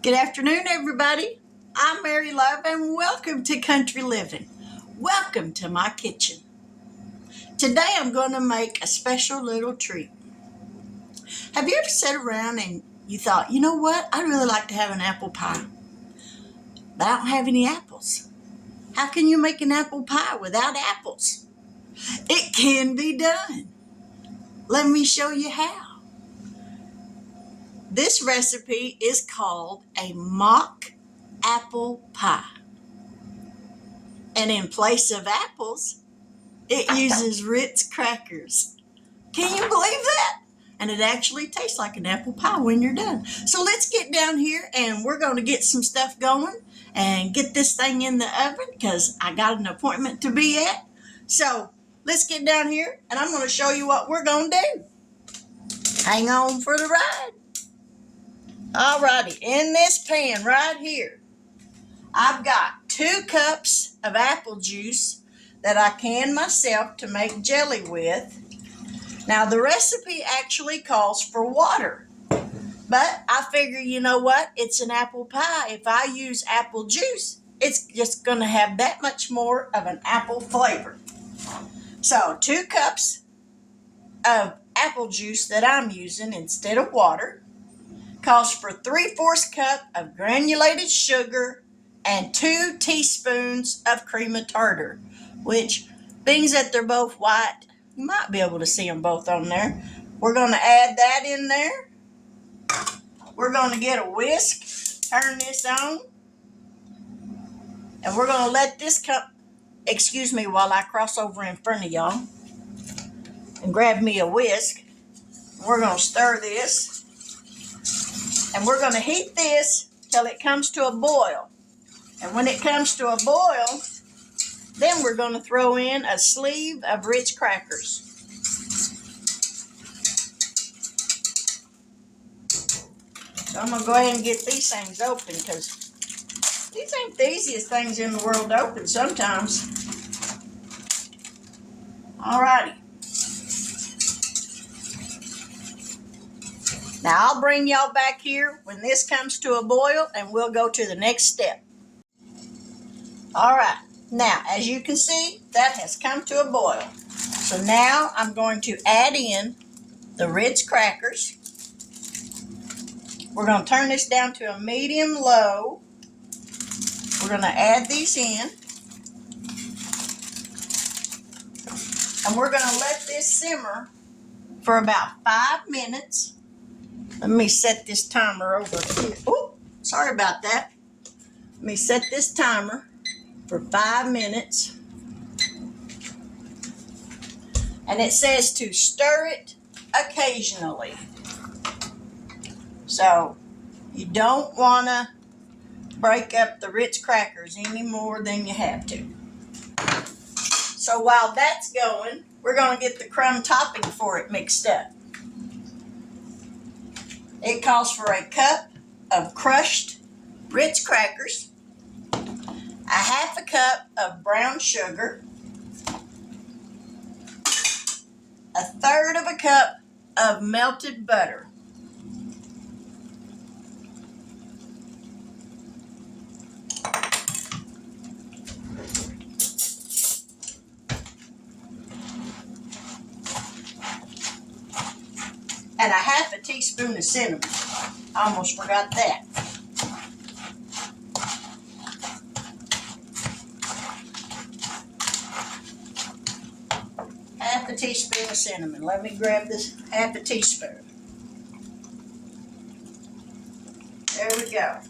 Good afternoon, everybody. I'm Mary Love, and welcome to Country Living. Welcome to my kitchen. Today, I'm going to make a special little treat. Have you ever sat around and you thought, you know what? I'd really like to have an apple pie, but I don't have any apples. How can you make an apple pie without apples? It can be done. Let me show you how. This recipe is called a mock apple pie. And in place of apples, it uses Ritz crackers. Can you believe that? And it actually tastes like an apple pie when you're done. So let's get down here and we're going to get some stuff going and get this thing in the oven because I got an appointment to be at. So let's get down here and I'm going to show you what we're going to do. Hang on for the ride. Alrighty, in this pan right here, I've got 2 cups of apple juice that I canned myself to make jelly with. Now, the recipe actually calls for water, but I figure, you know what? It's an apple pie. If I use apple juice, it's just going to have that much more of an apple flavor. So, 2 cups of apple juice that I'm using instead of water calls for 3/4 cup of granulated sugar and 2 teaspoons of cream of tartar, which, being that they're both white, you might be able to see them both on there. We're going to add that in there. We're going to get a whisk, turn this on, and we're going to let this cup, excuse me while I cross over in front of y'all and grab me a whisk. We're going to stir this, and we're going to heat this till it comes to a boil. And when it comes to a boil, then we're going to throw in a sleeve of Ritz crackers. So I'm going to go ahead and get these things open because these ain't the easiest things in the world to open sometimes. Alrighty. Now I'll bring y'all back here when this comes to a boil and we'll go to the next step. Alright. Now, as you can see, that has come to a boil. So now I'm going to add in the Ritz crackers. We're going to turn this down to a medium-low. We're going to add these in. And we're going to let this simmer for about 5 minutes. Let me set this timer over here. Oh, sorry about that. Let me set this timer for 5 minutes. And it says to stir it occasionally. So you don't want to break up the Ritz crackers any more than you have to. So while that's going, we're going to get the crumb topping for it mixed up. It calls for a cup of crushed Ritz crackers, a 1/2 cup of brown sugar, 1/3 cup of melted butter, and a 1/2 teaspoon of cinnamon. I almost forgot that. Half a teaspoon of cinnamon. Let me grab this 1/2 teaspoon. There we go.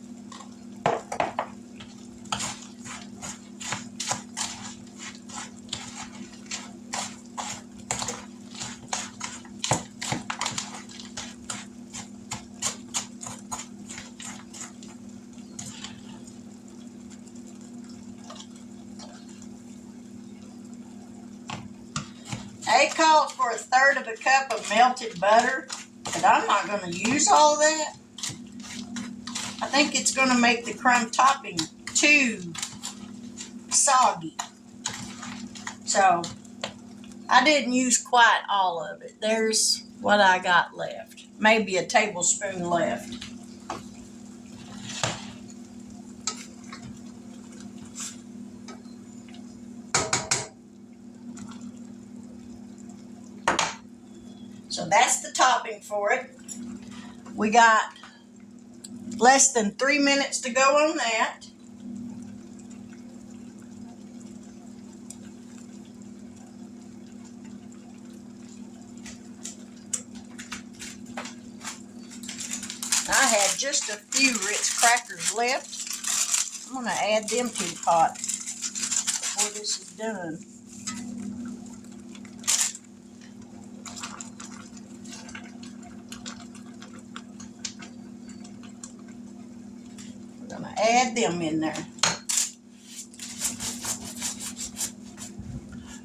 It calls for 1/3 cup of melted butter, but I'm not going to use all that. I think it's going to make the crumb topping too soggy. So I didn't use quite all of it. There's what I got left. Maybe a tablespoon left. So that's the topping for it. We got less than 3 minutes to go on that. I had just a few Ritz crackers left. I'm going to add them to the pot before this is done. We're going to add them in there.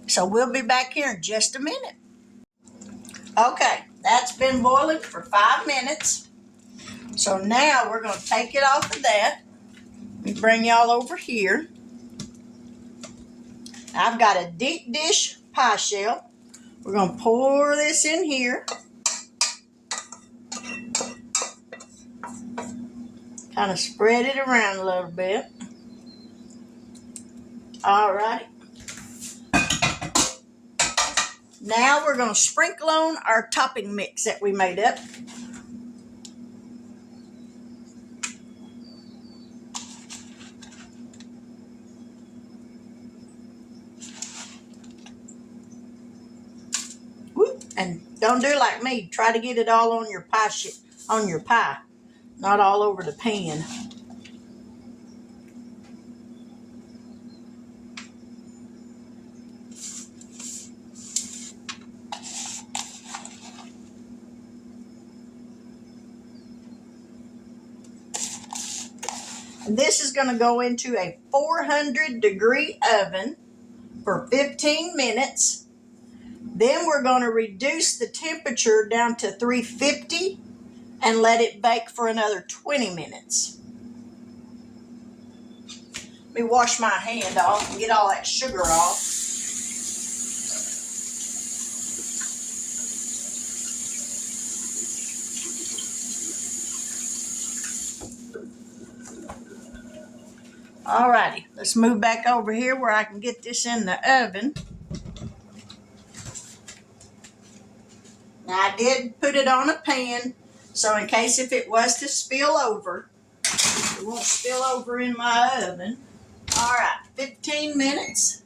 So we'll be back here in just a minute. Okay, that's been boiling for 5 minutes. So now we're going to take it off of that. Let me bring y'all over here. I've got a deep dish pie shell. We're going to pour this in here. Kind of spread it around a little bit. All right. Now we're going to sprinkle on our topping mix that we made up. And don't do like me. Try to get it all on your pie, not all over the pan. And this is going to go into a 400-degree oven for 15 minutes. Then we're going to reduce the temperature down to 350 and let it bake for another 20 minutes. Let me wash my hand off and get all that sugar off. Alrighty, let's move back over here where I can get this in the oven. Now I did put it on a pan, so in case if it was to spill over, it won't spill over in my oven. All right, 15 minutes.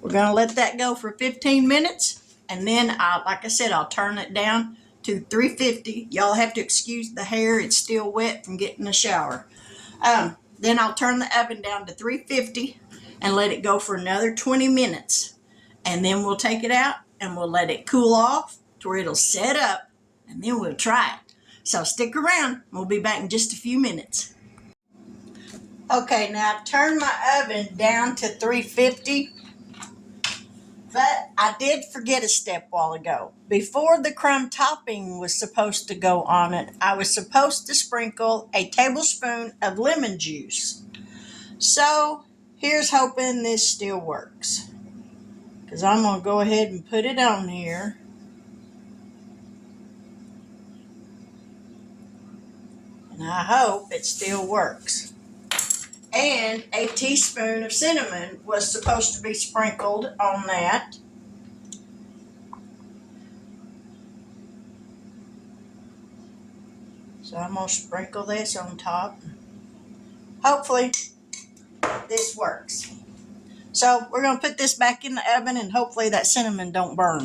We're going to let that go for 15 minutes, and then, like I said, I'll turn it down to 350. Y'all have to excuse the hair. It's still wet from getting a shower. Then I'll turn the oven down to 350 and let it go for another 20 minutes. And then we'll take it out and we'll let it cool off to where it'll set up, and then we'll try it. So stick around. We'll be back in just a few minutes. Okay, now I've turned my oven down to 350. But I did forget a step a while ago. Before the crumb topping was supposed to go on it, I was supposed to sprinkle a tablespoon of lemon juice. So here's hoping this still works, because I'm going to go ahead and put it on here. And I hope it still works. And a teaspoon of cinnamon was supposed to be sprinkled on that. So I'm going to sprinkle this on top. Hopefully this works. So we're going to put this back in the oven, and hopefully that cinnamon don't burn.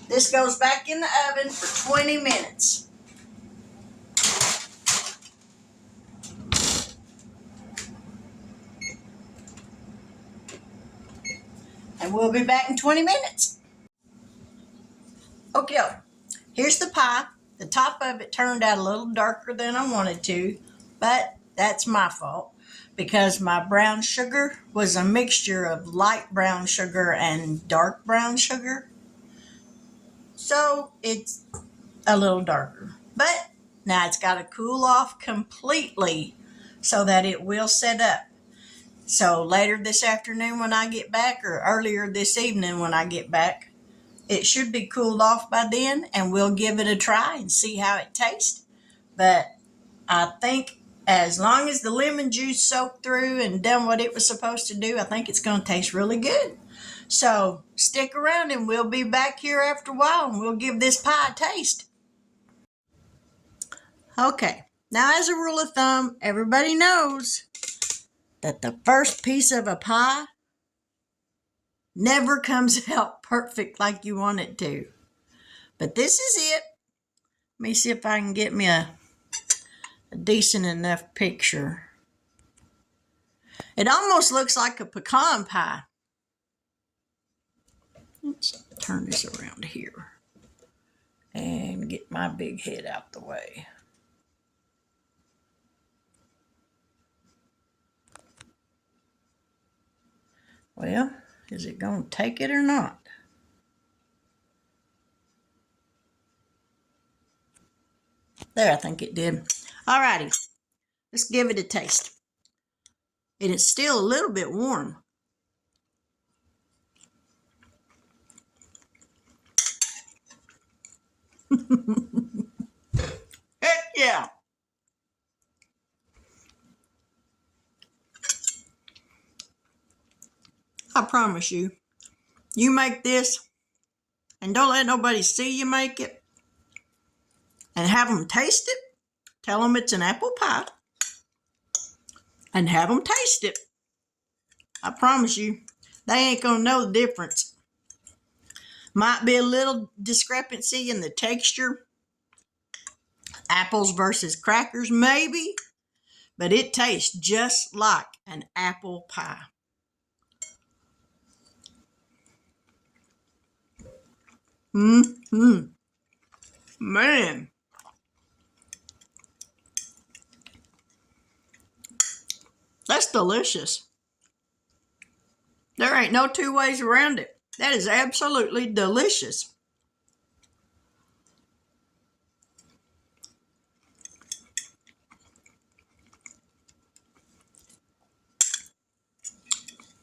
This goes back in the oven for 20 minutes. And we'll be back in 20 minutes. Okay, here's the pie. The top of it turned out a little darker than I wanted to, but that's my fault, because my brown sugar was a mixture of light brown sugar and dark brown sugar. So it's a little darker. But now it's got to cool off completely so that it will set up. So later this afternoon when I get back, or earlier this evening when I get back, It should be cooled off by then, and we'll give it a try and see how it tastes. But I think as long as the lemon juice soaked through and done what it was supposed to do, I think it's going to taste really good. So stick around and we'll be back here after a while and we'll give this pie a taste. Okay, now as a rule of thumb, everybody knows that the first piece of a pie never comes out perfect like you want it to. But this is it. Let me see if I can get me a decent enough picture. It almost looks like a pecan pie. Let's turn this around here and get my big head out the way. Well, is it going to take it or not? There, I think it did. Alrighty, let's give it a taste. And it's still a little bit warm. Heck yeah. I promise you, you make this and don't let nobody see you make it and have them taste it. Tell them it's an apple pie and have them taste it. I promise you, they ain't going to know the difference. Might be a little discrepancy in the texture. Apples versus crackers, maybe. But it tastes just like an apple pie. Man. That's delicious. There ain't no two ways around it. That is absolutely delicious.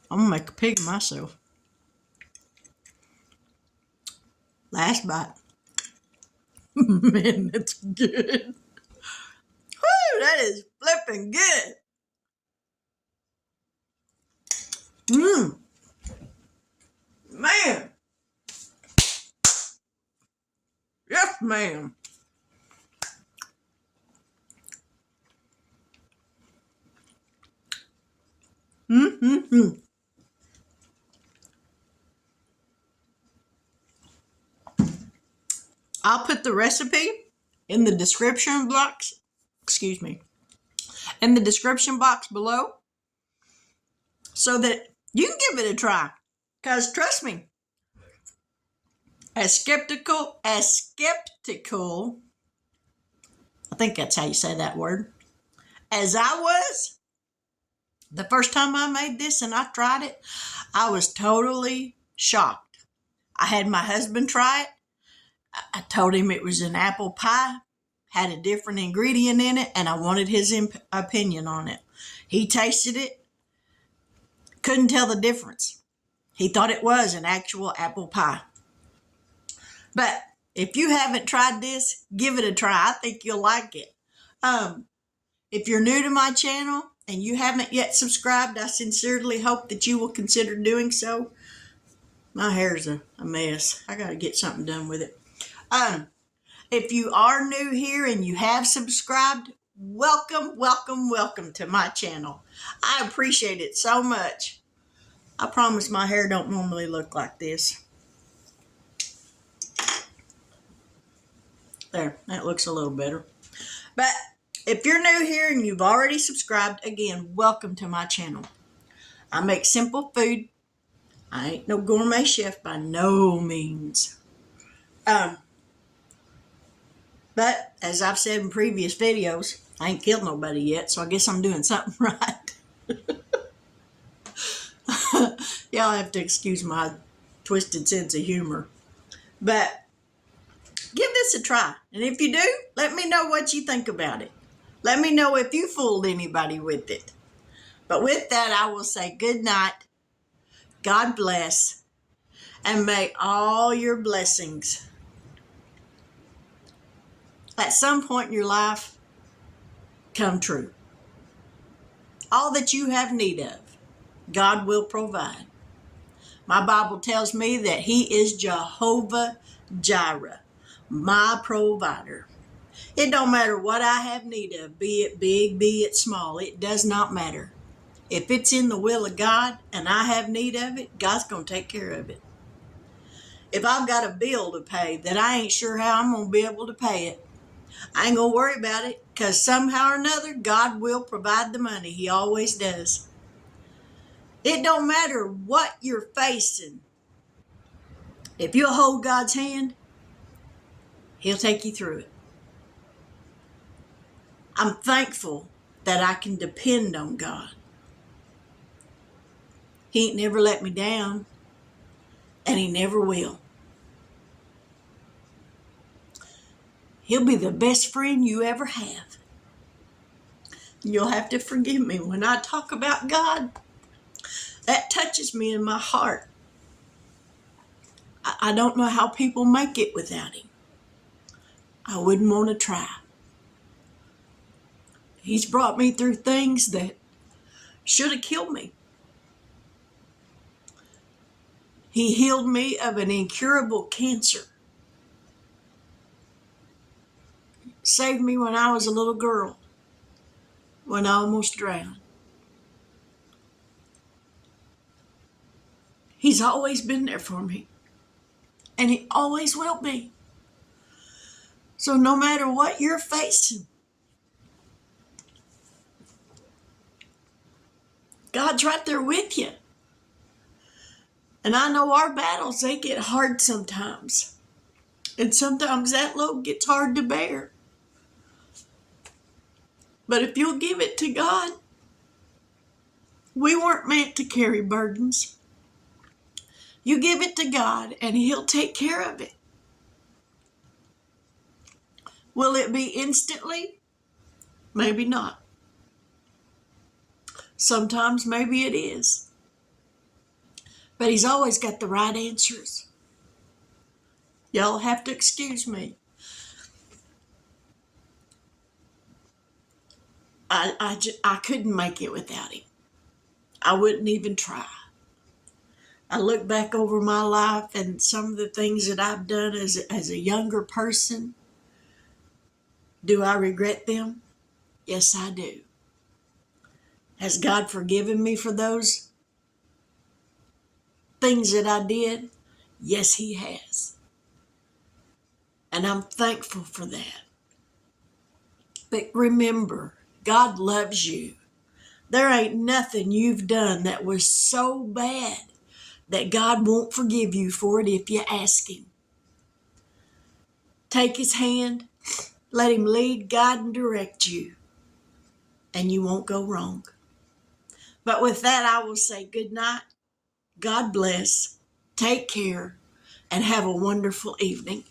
I'm gonna make a pig of myself. Last bite. Man, that's good. Woo, that is flipping good. Man. Yes, ma'am. I'll put the recipe in the description box. Excuse me. In the description box below, so that you can give it a try. Because trust me, as skeptical, I think that's how you say that word, as I was, the first time I made this and I tried it, I was totally shocked. I had my husband try it. I told him it was an apple pie, had a different ingredient in it, and I wanted his opinion on it. He tasted it, couldn't tell the difference. He thought it was an actual apple pie. But if you haven't tried this, give it a try. I think you'll like it. If you're new to my channel and you haven't yet subscribed, I sincerely hope that you will consider doing so. My hair's a mess. I got to get something done with it. If you are new here and you have subscribed, welcome, welcome, welcome to my channel. I appreciate it so much. I promise my hair don't normally look like this. There, that looks a little better. But if you're new here and you've already subscribed, again, welcome to my channel. I make simple food. I ain't no gourmet chef by no means. But as I've said in previous videos, I ain't killed nobody yet, so I guess I'm doing something right. Y'all have to excuse my twisted sense of humor. But give this a try. And if you do, let me know what you think about it. Let me know if you fooled anybody with it. But with that, I will say good night. God bless. and may all your blessings at some point in your life come true. All that you have need of, God will provide. My Bible tells me that He is Jehovah Jireh, my provider. It don't matter what I have need of, be it big, be it small. It does not matter. If it's in the will of God and I have need of it, God's going to take care of it. If I've got a bill to pay that I ain't sure how I'm going to be able to pay it, I ain't going to worry about it, because somehow or another, God will provide the money. He always does. It don't matter what you're facing. If you'll hold God's hand, He'll take you through it. I'm thankful that I can depend on God. He ain't never let me down, and He never will. He'll be the best friend you ever have. You'll have to forgive me when I talk about God. That touches me in my heart. I don't know how people make it without Him. I wouldn't want to try. He's brought me through things that should have killed me. He healed me of an incurable cancer. Saved me when I was a little girl, when I almost drowned. He's always been there for me, and He always will be. So no matter what you're facing, God's right there with you. And I know our battles, they get hard sometimes. And sometimes that load gets hard to bear. But if you'll give it to God, we weren't meant to carry burdens. You give it to God and He'll take care of it. Will it be instantly? Maybe not. Sometimes maybe it is. But He's always got the right answers. Y'all have to excuse me. I couldn't make it without Him. I wouldn't even try. I look back over my life and some of the things that I've done as a younger person. Do I regret them? Yes, I do. Has God forgiven me for those things that I did? Yes, He has. And I'm thankful for that. But remember, God loves you. There ain't nothing you've done that was so bad that God won't forgive you for it if you ask Him. Take His hand, let Him lead, guide, and direct you, and you won't go wrong. But with that, I will say good night. God bless. Take care, and have a wonderful evening.